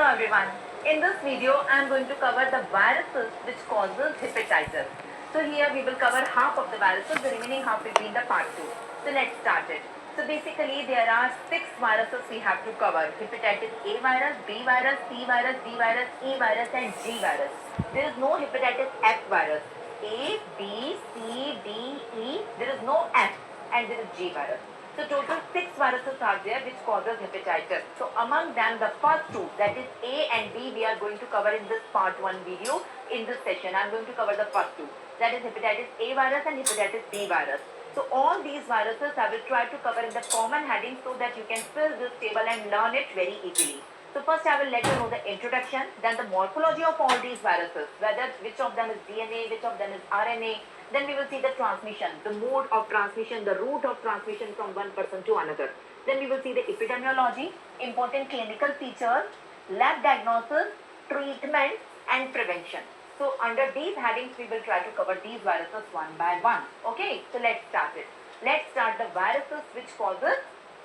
everyone. In this video, I am going to cover the viruses which causes hepatitis. So here we will cover half of the viruses, the remaining half will be in the part 2. So let's start it. So basically there are 6 viruses we have to cover. Hepatitis A virus, B virus, C virus, D virus, E virus and G virus. There is no hepatitis F virus. A, B, C, D, E, there is no F and there is G virus. So total 6 viruses are there which causes hepatitis. So among them the first 2, that is A and B, we are going to cover in this part 1 video in this session. I am going to cover the first 2, that is hepatitis A virus and hepatitis B virus. So all these viruses I will try to cover in the common heading so that you can fill this table and learn it very easily. So first I will let you know the introduction, then the morphology of all these viruses, whether which of them is DNA, which of them is RNA. Then we will see the transmission, the mode of transmission, the route of transmission from one person to another. Then we will see the epidemiology, important clinical features, lab diagnosis, treatment and prevention. So under these headings we will try to cover these viruses one by one. Okay, so let's start it. Let's start the viruses which causes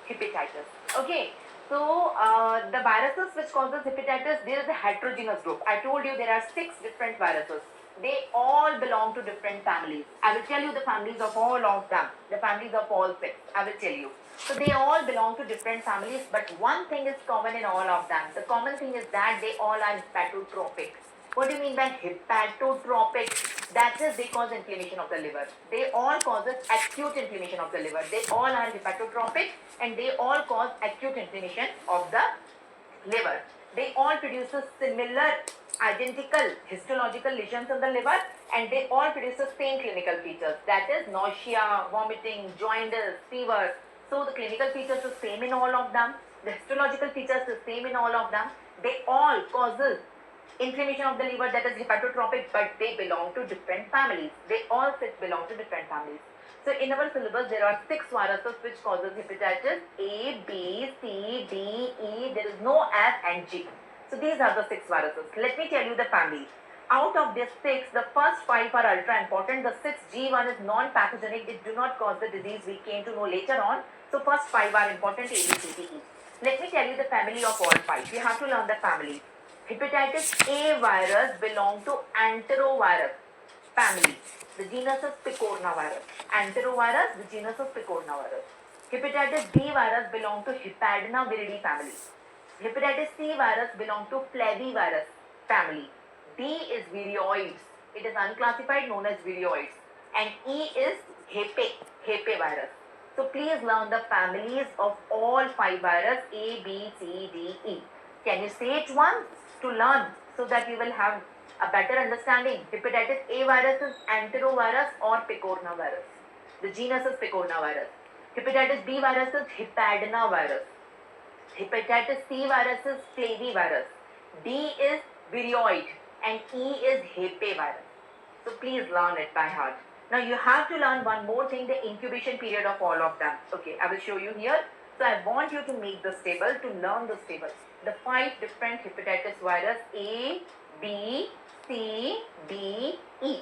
hepatitis. Okay, so the viruses which causes hepatitis, there is a heterogeneous group. I told you there are 6 different viruses. They all belong to different families. I will tell you the families of all of them, the families of all 6. I will tell you. So they all belong to different families, but one thing is common in all of them. The common thing is that they all are hepatotropic. What do you mean by hepatotropic? That is, they cause inflammation of the liver. They all causes acute inflammation of the liver. They all are hepatotropic and they all cause acute inflammation of the liver. They all produce similar, identical histological lesions in the liver and they all produce the same clinical features, that is nausea, vomiting, jaundice, fever. So the clinical features are same in all of them. The histological features are same in all of them. They all causes inflammation of the liver, that is hepatotropic, but they belong to different families. They all 6 belong to different families. So in our syllabus there are 6 viruses which causes hepatitis: A, B, C, D, E. There is no F and G. So these are the 6 viruses. Let me tell you the family. Out of these 6, the first 5 are ultra important. The 6th G1 is non-pathogenic. It do not cause the disease. We came to know later on. So first 5 are important: A, B, C, D, E. Let me tell you the family of all 5. You have to learn the family. Hepatitis A virus belong to enterovirus family. The genus is Picornavirus. Enterovirus, the genus is Picornavirus. Hepatitis B virus belong to Hepadnaviridi family. Hepatitis C virus belong to Flavivirus family. D is Viroids. It is unclassified, known as Viroids. And E is Hepe virus. So please learn the families of all 5 virus: A, B, C, D, E. Can you say it once to learn so that you will have a better understanding? Hepatitis A virus is enterovirus or Picornavirus. The genus is Picornavirus. Hepatitis B virus is Hepadnavirus. Hepatitis C virus is Flavivirus. D is Viroid and E is Hepe virus. So please learn it by heart. Now you have to learn one more thing, the incubation period of all of them. Okay, I will show you here. So I want you to make this table, to learn this table. The 5 different hepatitis virus: A, B, C, D, E.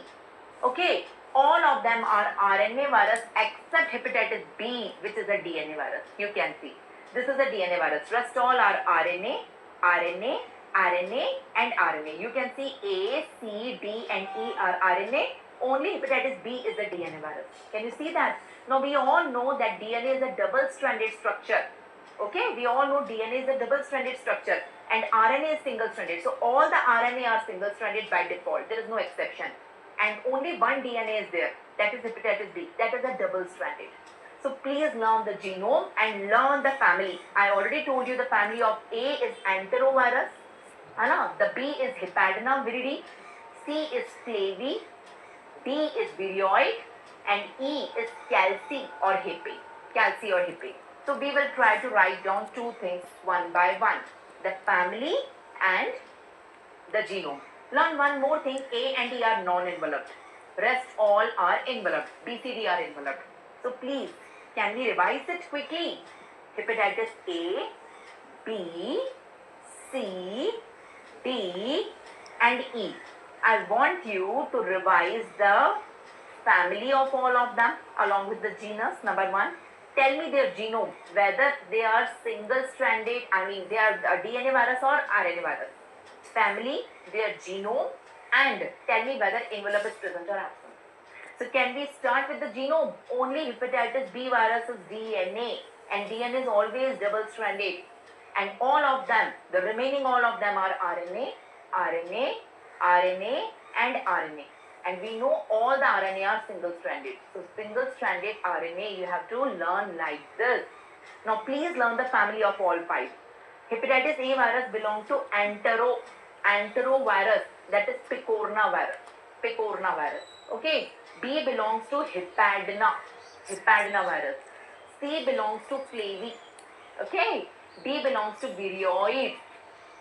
Okay, all of them are RNA virus except hepatitis B, which is a DNA virus. You can see. This is a DNA virus. Rest all are RNA, RNA, RNA and RNA. You can see A, C, D and E are RNA. Only hepatitis B is a DNA virus. Can you see that? Now we all know that DNA is a double-stranded structure. Okay, we all know DNA is a double-stranded structure and RNA is single-stranded. So all the RNA are single-stranded by default. There is no exception. And only one DNA is there. That is hepatitis B. That is a double-stranded. So please learn the genome and learn the family. I already told you the family of A is enterovirus. The B is Hepadnaviridi. C is Flavi. D is Viroid and E is Calci or Hepe. Calci or Hepe. So we will try to write down 2 things one by one. The family and the genome. Learn one more thing. A and E are non-enveloped. Rest all are enveloped. B, C, D are enveloped. So please, can we revise it quickly? Hepatitis A, B, C, D and E. I want you to revise the family of all of them along with the genus, number 1. Tell me their genome, whether they are single-stranded, I mean they are DNA virus or RNA virus. Family, their genome, and tell me whether envelope is present or absent. So can we start with the genome? Only hepatitis B virus is DNA, and DNA is always double-stranded. And all of them, the remaining all of them are RNA, RNA, RNA, and RNA. And we know all the RNA are single-stranded. So single-stranded RNA, you have to learn like this. Now please learn the family of all five. Hepatitis A virus belongs to enterovirus, that is picorna virus. Okay. B belongs to hepadina virus. C belongs to flavi. Okay. D belongs to viroid.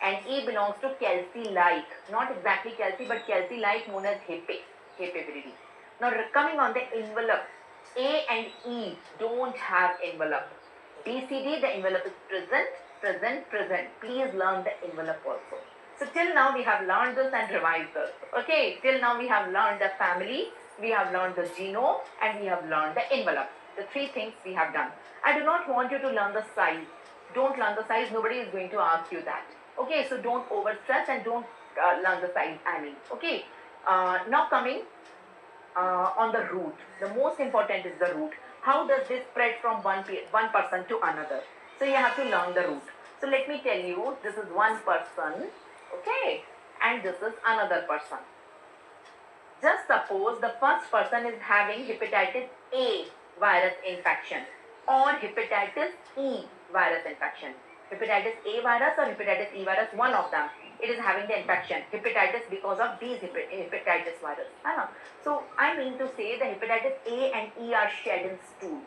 And E belongs to Kelsey-like, not exactly Kelsey, but Kelsey-like known as Hepaviridae. Now coming on the envelope, A and E don't have envelope. B, C, D, the envelope is present. Please learn the envelope also. So till now we have learned this and revised this. Okay, till now we have learned the family, we have learned the genome, and we have learned the envelope. The three things we have done. I do not want you to learn the size. Don't learn the size, nobody is going to ask you that. Okay, so don't overstress and don't learn the size, I mean. Okay, now coming on the route. The most important is the route. How does this spread from one person to another? So you have to learn the route. So let me tell you, this is one person, okay, and this is another person. Just suppose the first person is having hepatitis A virus infection or hepatitis E virus infection. Hepatitis A virus or hepatitis E virus, one of them, it is having the infection, hepatitis, because of these hepatitis virus. So I mean to say the hepatitis A and E are shed in stool.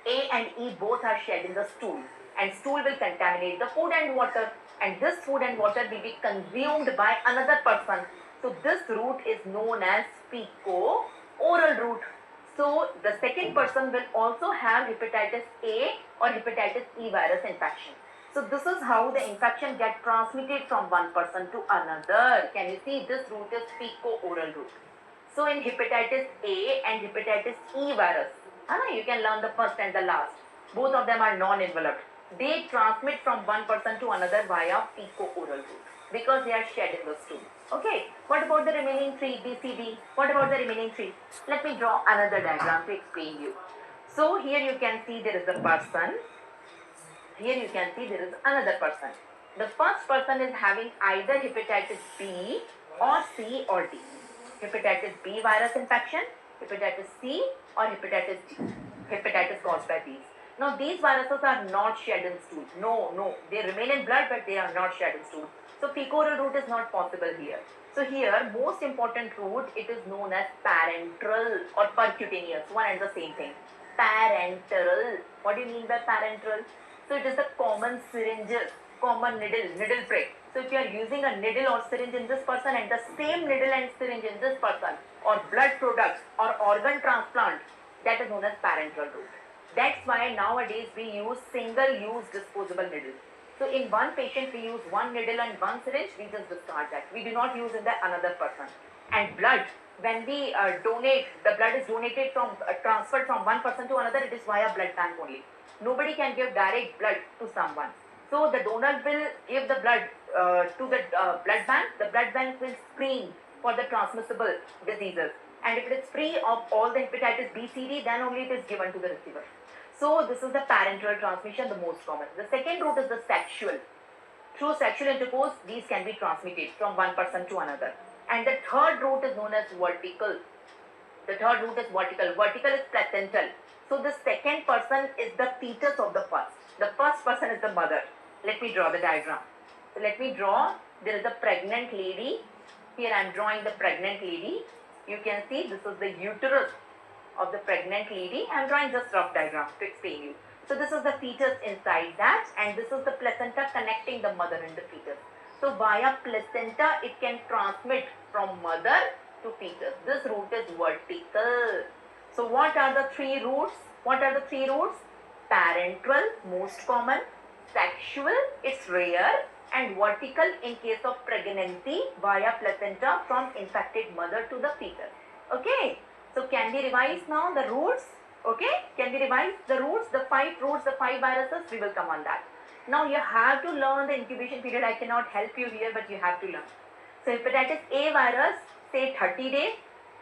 A and E both are shed in the stool, and stool will contaminate the food and water, and this food and water will be consumed by another person. So this route is known as fecal-oral route. So the second person will also have hepatitis A or hepatitis E virus infection. So this is how the infection gets transmitted from one person to another. Can you see, this route is fecal-oral route. So in hepatitis A and hepatitis E virus, you can learn the first and the last. Both of them are non-enveloped. They transmit from one person to another via fecal-oral route because they are shed in the stool. Okay, what about the remaining three, B, C, D? What about the remaining three? Let me draw another diagram to explain you. So here you can see there is a person. Here you can see there is another person. The first person is having either hepatitis B or C or D. Hepatitis B virus infection, hepatitis C or hepatitis D. Hepatitis caused by these. Now these viruses are not shed in stool. No, they remain in blood but they are not shed in stool. So fecal-oral route is not possible here. So here most important route, it is known as parenteral or percutaneous, one and the same thing. Parenteral. What do you mean by parenteral? So it is the common syringes, common needle prick. So if you are using a needle or syringe in this person and the same needle and syringe in this person, or blood products or organ transplant, that is known as parenteral route. That's why nowadays we use single-use disposable needles. So in one patient we use one needle and one syringe, we just discard that. We do not use in the another person. And blood, when we donate, the blood is donated from, transferred from one person to another, it is via blood bank only. Nobody can give direct blood to someone. So the donor will give the blood to the blood bank. The blood bank will screen for the transmissible diseases. And if it is free of all the hepatitis B, C, D, then only it is given to the receiver. So this is the parenteral transmission, the most common. The second route is the sexual. Through sexual intercourse, these can be transmitted from one person to another. And the third route is known as vertical. The third route is vertical. Vertical is placental. So the second person is the fetus of the first. The first person is the mother. Let me draw the diagram. So let me draw. There is a pregnant lady. Here I am drawing the pregnant lady. You can see this is the uterus of the pregnant lady. I am drawing just rough diagram to explain you. So this is the fetus inside that, and this is the placenta connecting the mother and the fetus. So via placenta it can transmit from mother to fetus. This route is vertical. So what are the three routes? Parenteral, most common. Sexual, it's rare. And vertical in case of pregnancy via placenta from infected mother to the fetus. Okay. So can we revise now the routes? Okay, can we revise the roots, the 5 roots, the 5 viruses? We will come on that. Now you have to learn the incubation period. I cannot help you here, but you have to learn. So hepatitis A virus, say 30 days.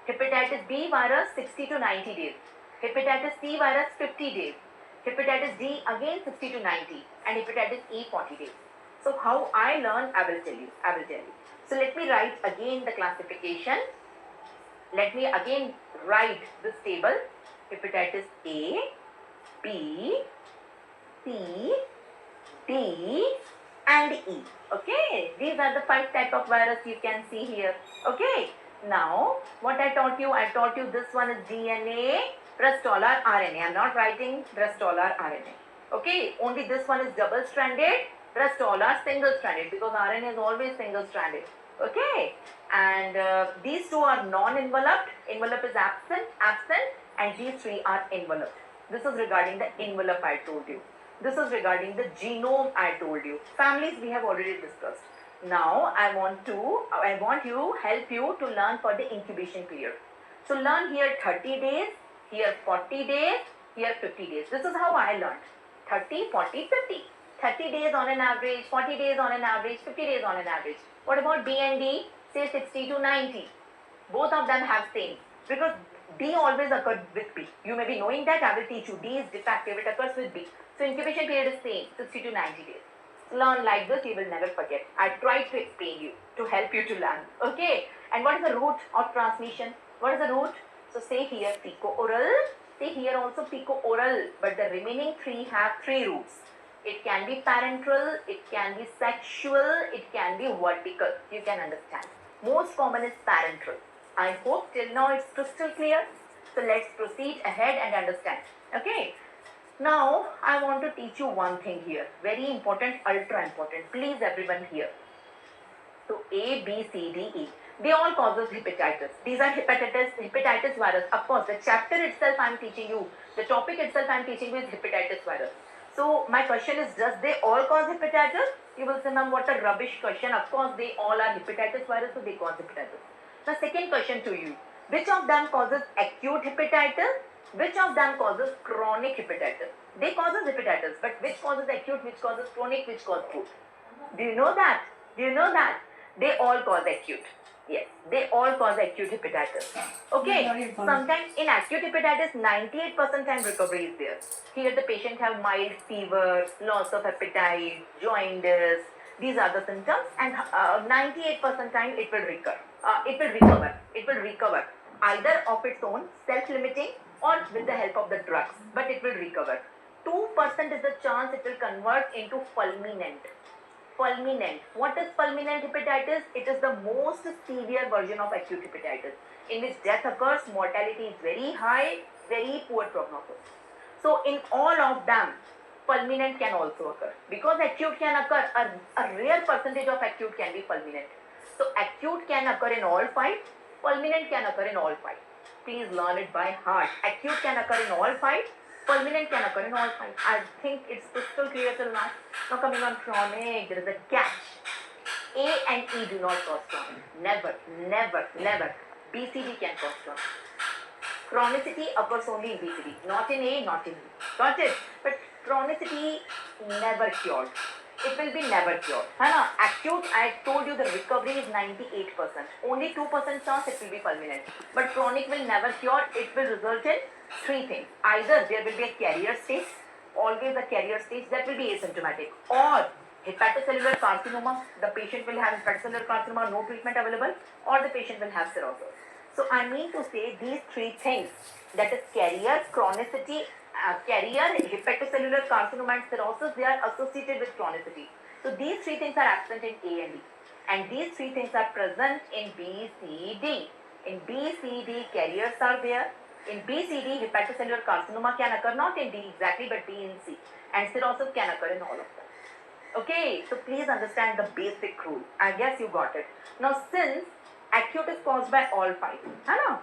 Hepatitis B virus, 60 to 90 days. Hepatitis C virus, 50 days. Hepatitis D, again 60 to 90. And hepatitis E, 40 days. So how I learn, I will tell you. So let me write again the classification. Let me again write this table. Hepatitis A, B, C, D and E. Okay, these are the 5 type of virus you can see here. Okay, now what I taught you this one is DNA, rest all are RNA. I am not writing rest all are RNA. Okay, only this one is double stranded, rest all are single stranded, because RNA is always single stranded. Okay, and these two are non-enveloped. Envelope is absent, and these 3 are enveloped. This is regarding the envelope I told you. This is regarding the genome I told you. Families we have already discussed. Now I want you help you to learn for the incubation period. So learn here 30 days, here 40 days, here 50 days. This is how I learned. 30, 40, 50. 30 days on an average, 40 days on an average, 50 days on an average. What about B and D? Say 60 to 90. Both of them have same, because D always occurs with B. You may be knowing that. I will teach you. D is defective. It occurs with B. So incubation period is same, 60 to 90 days. Learn like this, you will never forget. I tried to explain you, to help you to learn. Okay. And what is the route of transmission? What is the route? So say here pico-oral. Say here also pico-oral. But the remaining 3 have 3 routes. It can be parenteral, it can be sexual, it can be vertical. You can understand. Most common is parenteral. I hope till now it's crystal clear. So let's proceed ahead and understand. Okay. Now I want to teach you one thing here. Very important, ultra important. Please everyone here. So A, B, C, D, E. They all causes hepatitis. These are hepatitis virus. Of course, the chapter itself I am teaching you. The topic itself I am teaching you is hepatitis virus. So my question is, does they all cause hepatitis? You will say, ma'am, what a rubbish question. Of course, they all are hepatitis virus, so they cause hepatitis. The second question to you, which of them causes acute hepatitis? Which of them causes chronic hepatitis? They causes hepatitis, but which causes acute, which causes chronic, which causes acute? Do you know that? Do you know that? They all cause acute. Yes, they all cause acute hepatitis. Okay, sometimes in acute hepatitis, 98% time recovery is there. Here the patient have mild fever, loss of appetite, jaundice. These are the symptoms, and 98% time it will recur. It will recover. It will recover either of its own, self-limiting, or with the help of the drugs. But it will recover. 2% is the chance it will convert into fulminant. Fulminant. What is fulminant hepatitis? It is the most severe version of acute hepatitis, in which death occurs, mortality is very high, very poor prognosis. So in all of them, fulminant can also occur. Because acute can occur, a rare percentage of acute can be fulminant. So acute can occur in all 5, fulminant can occur in all 5. Please learn it by heart. Acute can occur in all 5. Fulminant can occur in all 5. I think it's crystal clear till now. Now coming on chronic, there is a catch. A and E do not cause chronic. Never, never, never. BCD can cause chronic. Chronicity occurs only in BCD, not in A, not in E. Got it? But chronicity never cured. It will be never cured. Acute, I told you the recovery is 98%. Only 2% chance it will be fulminant. But chronic will never cure. It will result in 3 things. Either there will be a carrier stage, always a carrier stage that will be asymptomatic, or hepatocellular carcinoma, the patient will have hepatocellular carcinoma, no treatment available, or the patient will have cirrhosis. So I mean to say these 3 things, that is carrier, chronicity, carrier, hepatocellular carcinoma and cirrhosis, they are associated with chronicity. So these 3 things are absent in A and D. And these 3 things are present in B, C, D. In B, C, D, carriers are there. In B, C, D, hepatocellular carcinoma can occur, not in D exactly, but B and C. And cirrhosis can occur in all of them. Okay, so please understand the basic rule. I guess you got it. Now since acute is caused by all 5.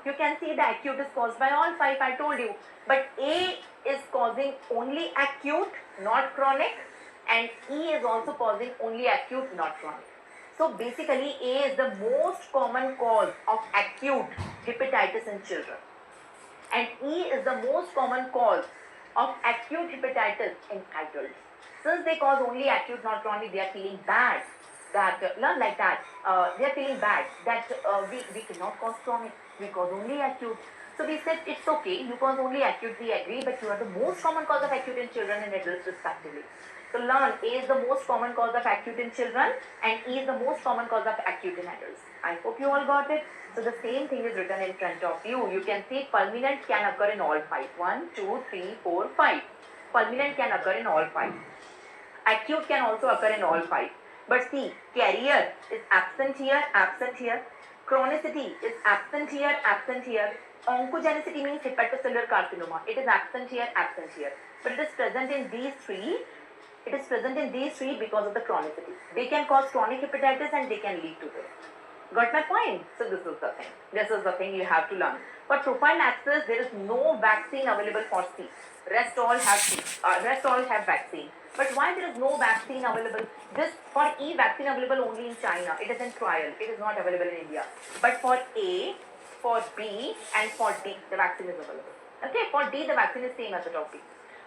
You can see the acute is caused by all 5, I told you. But A is causing only acute, not chronic. And E is also causing only acute, not chronic. So basically A is the most common cause of acute hepatitis in children. and E is the most common cause of acute hepatitis in adults. Since they cause only acute, not chronic, they are feeling bad. That learn like that. They are feeling bad that we cannot cause chronic. We cause only acute. So we said it's okay. You cause only acute. We agree, but you are the most common cause of acute in children and adults respectively. So learn A is the most common cause of acute in children and E is the most common cause of acute in adults. I hope you all got it. So the same thing is written in front of you. You can see fulminant can occur in all five. 1, 2, 3, 4, 5. Fulminant can occur in all five. Acute can also occur in all five. But see, carrier is absent here, absent here. Chronicity is absent here, absent here. Oncogenicity means hepatocellular carcinoma. It is absent here, absent here. But it is present in these three. It is present in these three because of the chronicity. They can cause chronic hepatitis and they can lead to this. Got my point? So this is the thing. This is the thing you have to learn. For profile access, there is no vaccine available for C. Rest all have C. Rest all have vaccine. But why there is no vaccine available? This for E vaccine available only in China. It is in trial. It is not available in India. But for A, for B, and for D, the vaccine is available. Okay. For D, the vaccine is same as the top B.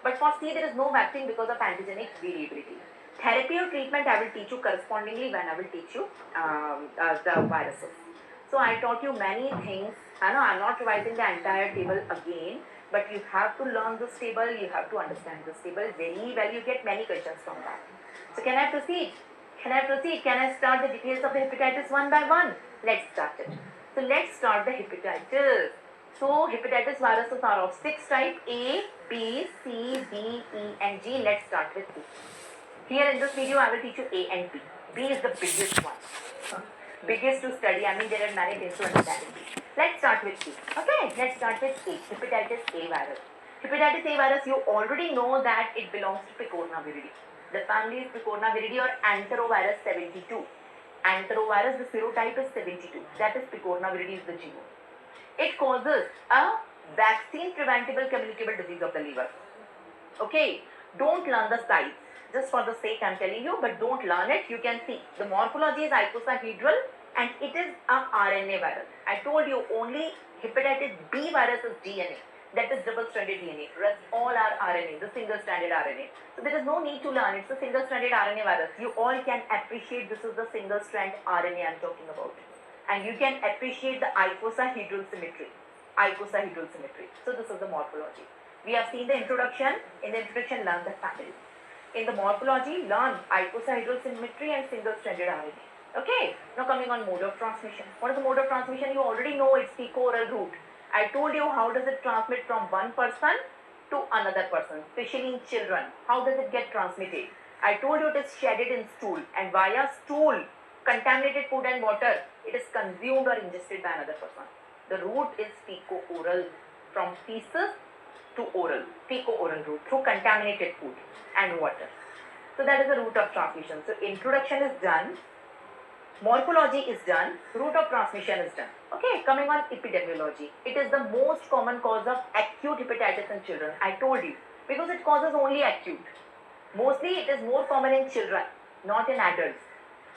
But for C, there is no vaccine because of antigenic variability. Therapy or treatment I will teach you correspondingly when I will teach you the viruses. So I taught you many things. I know I'm not revising the entire table again, but you have to learn this table, you have to understand this table very well. You get many questions from that. So can I proceed? Can I proceed? Can I start the details of the hepatitis one by one? Let's start it. So let's start the hepatitis. So hepatitis viruses are of 6 types: A, B, C, D, E and G. Let's start with B. Here in this video, I will teach you A and B. B is the biggest one. Biggest to study. I mean, there are many things to understand in B. Let's start with B. Okay, let's start with A. Hepatitis A virus. Hepatitis A virus, you already know that it belongs to Picornaviridae. The family is Picornaviridae or Enterovirus 72. Enterovirus, the serotype is 72. That is Picornaviridae is the genome. It causes a vaccine preventable communicable disease of the liver. Okay, don't learn the size. Just for the sake I'm telling you, but don't learn it. You can see the morphology is icosahedral and it is a RNA virus. I told you only hepatitis B virus is DNA. That is double-stranded DNA. Rest all are RNA, the single-stranded RNA. So there is no need to learn. It's a single-stranded RNA virus. You all can appreciate this is the single-strand RNA I'm talking about. And you can appreciate the icosahedral symmetry. Icosahedral symmetry. So this is the morphology. We have seen the introduction. In the introduction, learn the family. In the morphology, learn icosahedral symmetry and single-stranded RNA. Okay. Now coming on mode of transmission. What is the mode of transmission? You already know it's fecal-oral route. I told you how does it transmit from one person to another person, especially in children. How does it get transmitted? I told you it is shedded in stool and via stool, contaminated food and water, it is consumed or ingested by another person. The route is fecal-oral, from feces to oral, fecal-oral route through contaminated food and water. So that is the route of transmission. So introduction is done, morphology is done, route of transmission is done. Okay, coming on epidemiology. It is the most common cause of acute hepatitis in children. I told you, because it causes only acute. Mostly it is more common in children, not in adults.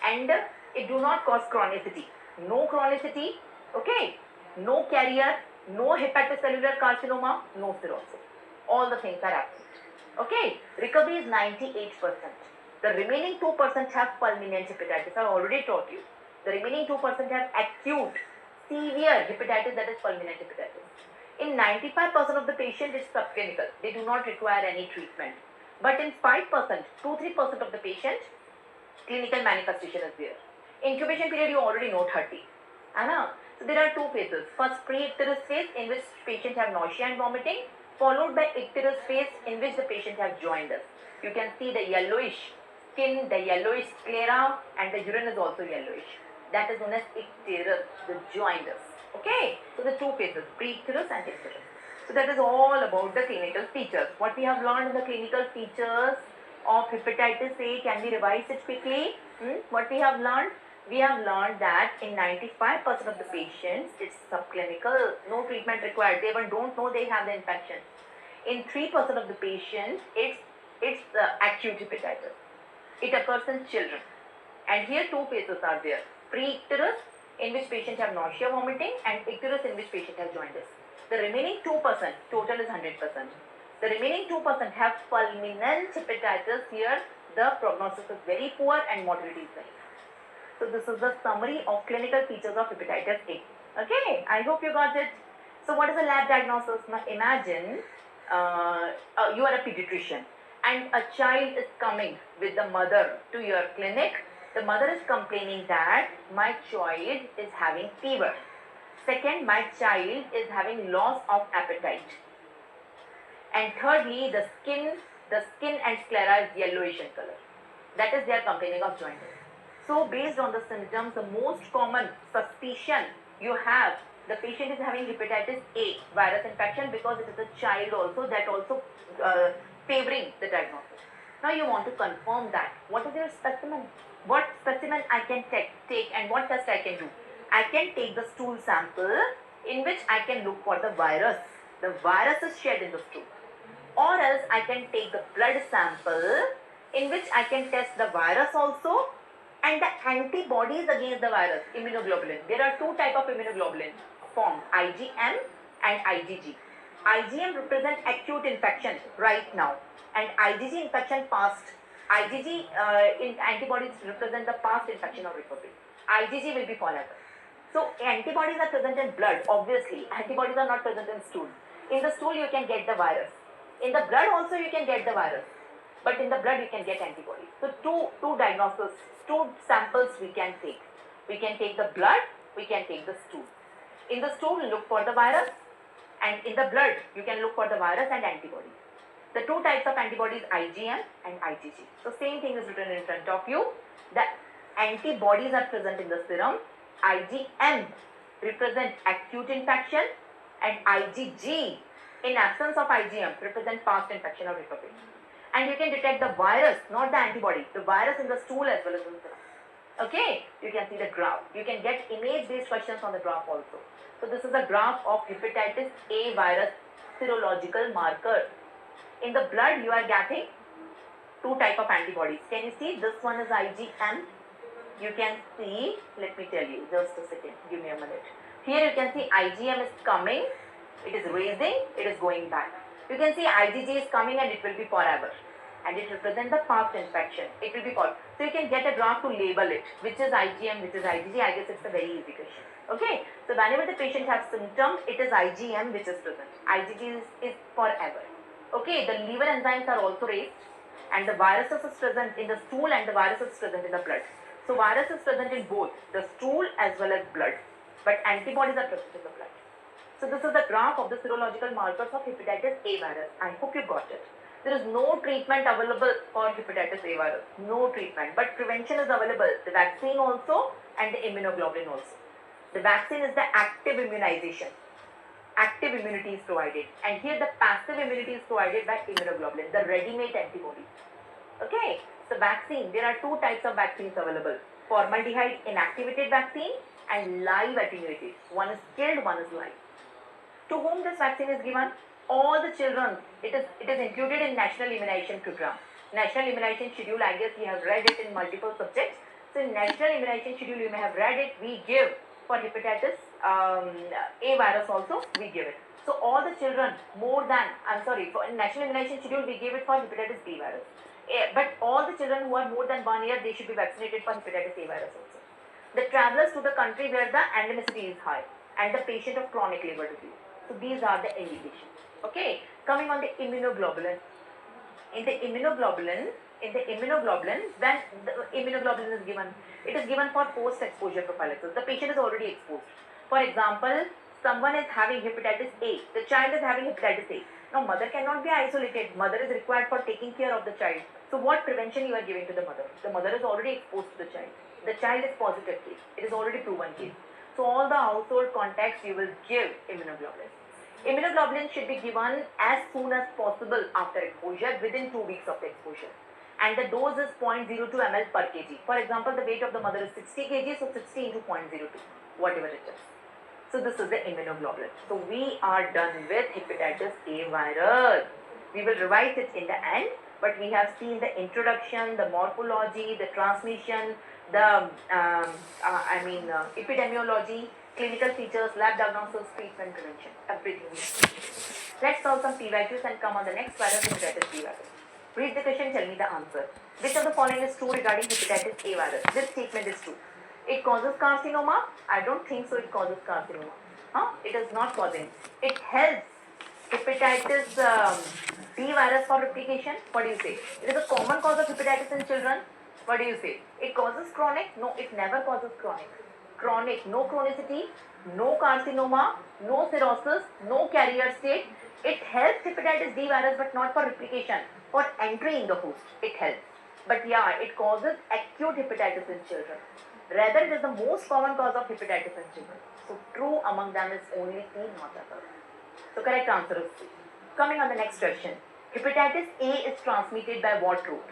And it do not cause chronicity. No chronicity, okay, no carrier, no hepatocellular carcinoma, no cirrhosis. All the things are absent. Okay, recovery is 98%. The remaining 2% have fulminant hepatitis. I already taught you. The remaining 2% have acute, severe hepatitis, that is fulminant hepatitis. In 95% of the patients, it's subclinical. They do not require any treatment. But in 5%, 2-3% of the patients, clinical manifestation is there. Incubation period, you already know 30. Anna? So there are two phases. First, pre-icterus phase, in which patients have nausea and vomiting, followed by icterus phase, in which the patient have jaundice. You can see the yellowish skin, the yellowish sclera, and the urine is also yellowish. That is known as icterus, the jaundice. Okay? So the two phases, pre-icterus and icterus. So that is all about the clinical features. What we have learned in the clinical features of hepatitis A, can we revise it quickly? What we have learned? We have learned that in 95% of the patients, it's subclinical, no treatment required. They even don't know they have the infection. In 3% of the patients, it's acute hepatitis. It occurs in children. And here two phases are there. Pre-icterus, in which patients have nausea, vomiting, and icterus, in which patients have jaundice. The remaining 2%, total is 100%. The remaining 2% have fulminant hepatitis. Here, the prognosis is very poor and mortality is very high. So this is the summary of clinical features of hepatitis A. Okay, I hope you got it. So what is a lab diagnosis? Now imagine you are a pediatrician and a child is coming with the mother to your clinic. The mother is complaining that my child is having fever. Second, my child is having loss of appetite. And thirdly, the skin and sclera is yellowish in color. That is, they are complaining of jaundice. So based on the symptoms, the most common suspicion you have, the patient is having hepatitis A virus infection because it is a child also, that also favoring the diagnosis. Now you want to confirm that. What is your specimen? What specimen I can take and what test I can do? I can take the stool sample in which I can look for the virus. The virus is shed in the stool. Or else I can take the blood sample in which I can test the virus also and the antibodies against the virus, immunoglobulin. There are two types of immunoglobulin formed, IgM and IgG. IgM represents acute infection right now and IgG infection past. IgG antibodies represent the past infection or recovery. IgG will be forever. So antibodies are present in blood, obviously. Antibodies are not present in stool. In the stool you can get the virus. In the blood also you can get the virus. But in the blood you can get antibodies. So two diagnosis, two samples we can take. We can take the blood, we can take the stool. In the stool look for the virus and in the blood you can look for the virus and antibodies. The two types of antibodies, IgM and IgG. So same thing is written in front of you. The antibodies are present in the serum. IgM represent acute infection and IgG in absence of IgM represent past infection or recovery. And you can detect the virus, not the antibody, the virus in the stool as well as in the serum. Okay, you can see the graph. You can get image-based questions on the graph also. So this is a graph of hepatitis A virus serological marker. In the blood, you are getting two type of antibodies. Can you see? This one is IgM. You can see, let me tell you, just a second, give me a minute. Here you can see IgM is coming, it is raising, it is going back. You can see IgG is coming and it will be forever. And it represents the past infection. It will be called. So you can get a graph to label it, which is IgM, which is IgG. I guess it's a very easy question. Okay. So whenever the patient has symptoms, it is IgM which is present. IgG is forever. Okay. The liver enzymes are also raised and the viruses is present in the stool and the virus is present in the blood. So virus is present in both the stool as well as blood, but antibodies are present in the blood. So this is the graph of the serological markers of hepatitis A virus. I hope you got it. There is no treatment available for hepatitis A virus. No treatment, but prevention is available. The vaccine also and the immunoglobulin also. The vaccine is the active immunization. Active immunity is provided, and here the passive immunity is provided by immunoglobulin, the ready-made antibody. Okay. So vaccine, there are two types of vaccines available. Formaldehyde inactivated vaccine and live attenuated. One is killed, one is live. To whom this vaccine is given? All the children. It is included in National Immunization Program. National Immunization Schedule, I guess you have read it in multiple subjects. So in National Immunization Schedule, you may have read it. We give for hepatitis A virus also, we give it. So all the children for National Immunization Schedule, we give it for hepatitis B virus. But all the children who are more than 1 year, they should be vaccinated for hepatitis A virus also. The travelers to the country where the endemicity is high and the patient of chronic liver disease. So these are the indications. Okay, coming on the immunoglobulin. In the immunoglobulin, when the immunoglobulin is given, it is given for post-exposure prophylaxis. The patient is already exposed. For example, someone is having hepatitis A. The child is having hepatitis A. Now, mother cannot be isolated. Mother is required for taking care of the child. So, what prevention you are giving to the mother? The mother is already exposed to the child. The child is positive case. It is already proven case. So, all the household contacts you will give immunoglobulin. Immunoglobulin should be given as soon as possible after exposure, within 2 weeks of exposure. And the dose is 0.02 ml per kg. For example, the weight of the mother is 60 kg, so 60 into 0.02, whatever it is. So this is the immunoglobulin. So we are done with hepatitis A virus. We will revise it in the end, but we have seen the introduction, the morphology, the transmission, the epidemiology, Clinical features, lab diagnosis, treatment, prevention, everything. Let's solve some p-values and come on the next virus, hepatitis B virus. Read the question, tell me the answer. Which of the following is true regarding hepatitis A virus? This statement is true. It causes carcinoma? I don't think so. It causes carcinoma. It is not causing. It helps hepatitis B virus for replication. What do you say? It is a common cause of hepatitis in children. What do you say? It causes chronic? No, it never causes chronic. Chronic, no chronicity, no carcinoma, no cirrhosis, no carrier state. It helps hepatitis B virus but not for replication. For entry in the host, it helps. But yeah, it causes acute hepatitis in children. Rather, it is the most common cause of hepatitis in children. So true among them is only C, not other. So correct answer is C. Coming on the next question. Hepatitis A is transmitted by what route?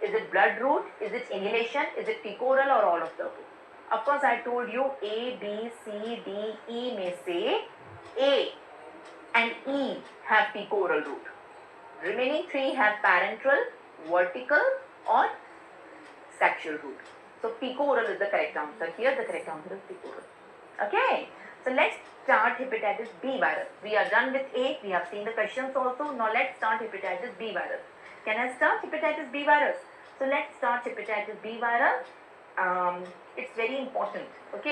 Is it blood route? Is it inhalation? Is it fecal or all of the above? Of course, I told you A, B, C, D, E may say A and E have fecal route. Remaining three have parenteral, vertical or sexual route. So fecal is the correct answer. Here the correct answer is fecal. Okay. So let's start hepatitis B virus. We are done with A. We have seen the questions also. Now let's start hepatitis B virus. Can I start hepatitis B virus? So let's start hepatitis B virus. It's very important. Okay.